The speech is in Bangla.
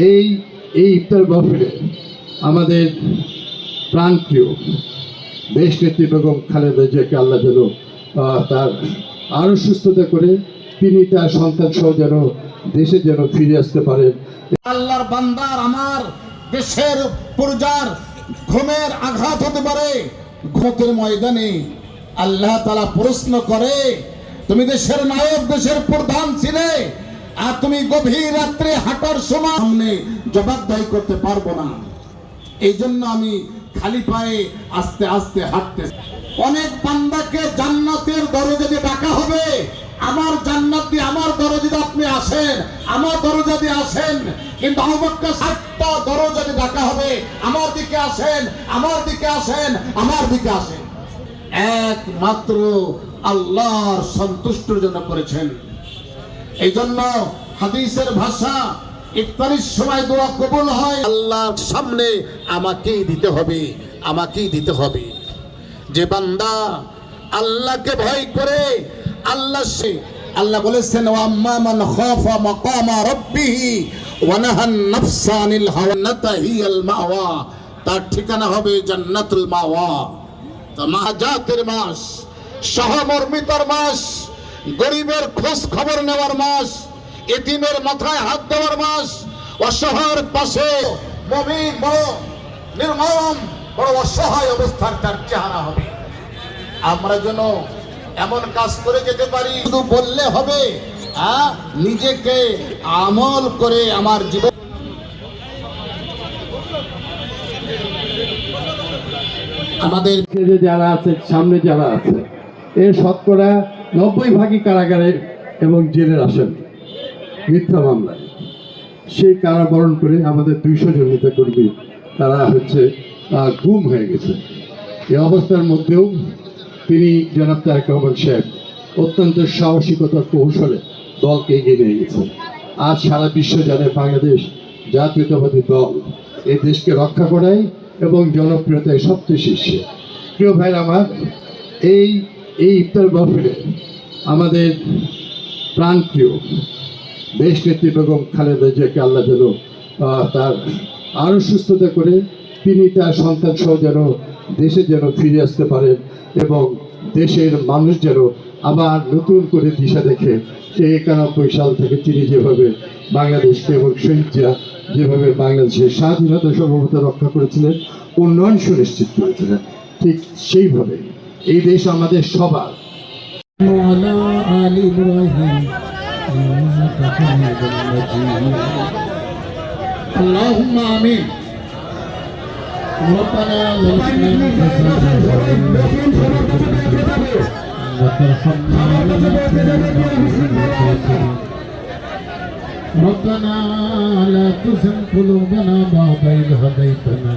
এই এই ইফতার মাহফিলে আমাদের প্রাণপ্রিয় দেশ নেত্রী বেগম খালেদা জিয়াকে আল্লাহ যেন তার আরও সুস্থতা করে তিনি তার সন্তান সহ যেন দেশে যেন ফিরে আসতে পারেন। আল্লাহর বান্দার আমার দেশের প্রজার ঘুমের আঘাত হতে পারে। ঘুমের ময়দানে আল্লাহ তাআলা প্রশ্ন করে, তুমি দেশের নায়ক, দেশের প্রধান ছিলে, আর তুমি গভীর রাত্রে হাঁটার সময় সামনে জবাবদাহি করতে পারবো না। এই জন্য আমি খালি পায়ে আস্তে আস্তে হাঁটতে। অনেক বান্দাকে জান্নাতের দরজা দিয়ে ডাকা হবে। আমার জান্নাত দিয়ে আমার দরজা দিয়ে আপনি আসেন, আমার দরজা দিয়ে আসেন, কিন্তু আবু বকর 7টা দরজা দিয়ে ডাকা হবে, আমার দিকে আসেন, আমার দিকে আসেন, আমার দিকে আসেন। একমাত্র আল্লাহর সন্তুষ্টির জন্য করেছেন। এই জন্য হাদিসের ভাষা ইফতারির সময় দোয়া কবুল হয় আল্লাহর সামনে আমাকেই দিতে হবে, আমাকেই দিতে হবে। যে বান্দা আল্লাহকে ভয় করে, আল্লাহ বলেছেন ওয়াম্মা মান খাফা মাকামা রাব্বিহি ওয়া নাহান নাফসা আনিল হাওয়া নাতাহিয়াল মাওয়া, তার ঠিকানা হবে জান্নাতুল মাওয়া। মাহাজাতের মাস, সহমর্মিতার মাস, গরিবের খোঁজ খবর নেওয়ার মাস, এতিমের মাথায় হাত দেওয়ার মাস, অসহায়ের পাশে মুমিন বড় নির্মম, বড় অসহায় অবস্থার তার চেহারা হবে। আমরা যেন এমন কাজ করে যেতে পারি, শুধু বললে হবে, নিজেকে আমল করে আমার জীবন। আমাদের যারা আছে, সামনে যারা আছে, এর শতকরা 90% কারাগারে এবং জেলের আসামি মিথ্যা মামলায়। সেই কারাবরণ করে আমাদের 200 জন নেতাকর্মী তারা গুম হয়ে গেছে। এই অবস্থার মধ্যেও তিনি জনাব তারেক রহমান সাহেব অত্যন্ত সাহসিকতার কৌশলে দলকে এগিয়ে নিয়ে গেছেন। আজ সারা বিশ্ব জানে বাংলাদেশ জাতীয়তাবাদী দল এই দেশকে রক্ষা করায় এবং জনপ্রিয়তায় সবচেয়ে শীর্ষে। প্রিয় ভাই আমার, এই ইফতার মাহফিলে আমাদের প্রাণপ্রিয় দেশ নেত্রী বেগম খালেদা জিয়াকে আল্লাহ যেন তার আরও সুস্থতা করে তিনি তার সন্তান সহ যেন দেশে যেন ফিরে আসতে পারেন এবং দেশের মানুষ যেন আবার নতুন করে দিশা দেখে। সেই 91 সাল থেকে তিনি যেভাবে বাংলাদেশকে এবং শহীদ জিয়া যেভাবে বাংলাদেশের স্বাধীনতা সার্বভৌমত্ব রক্ষা করেছিলেন, উন্নয়ন সুনিশ্চিত করেছিলেন, ঠিক সেইভাবে এই দেশ আমাদের সবার। আল্লাহুম্মা আমিন। ربنا ظلمنا أنفسنا وترحمنا ربنا لا تزغ قلوبنا بعد إذ هديتنا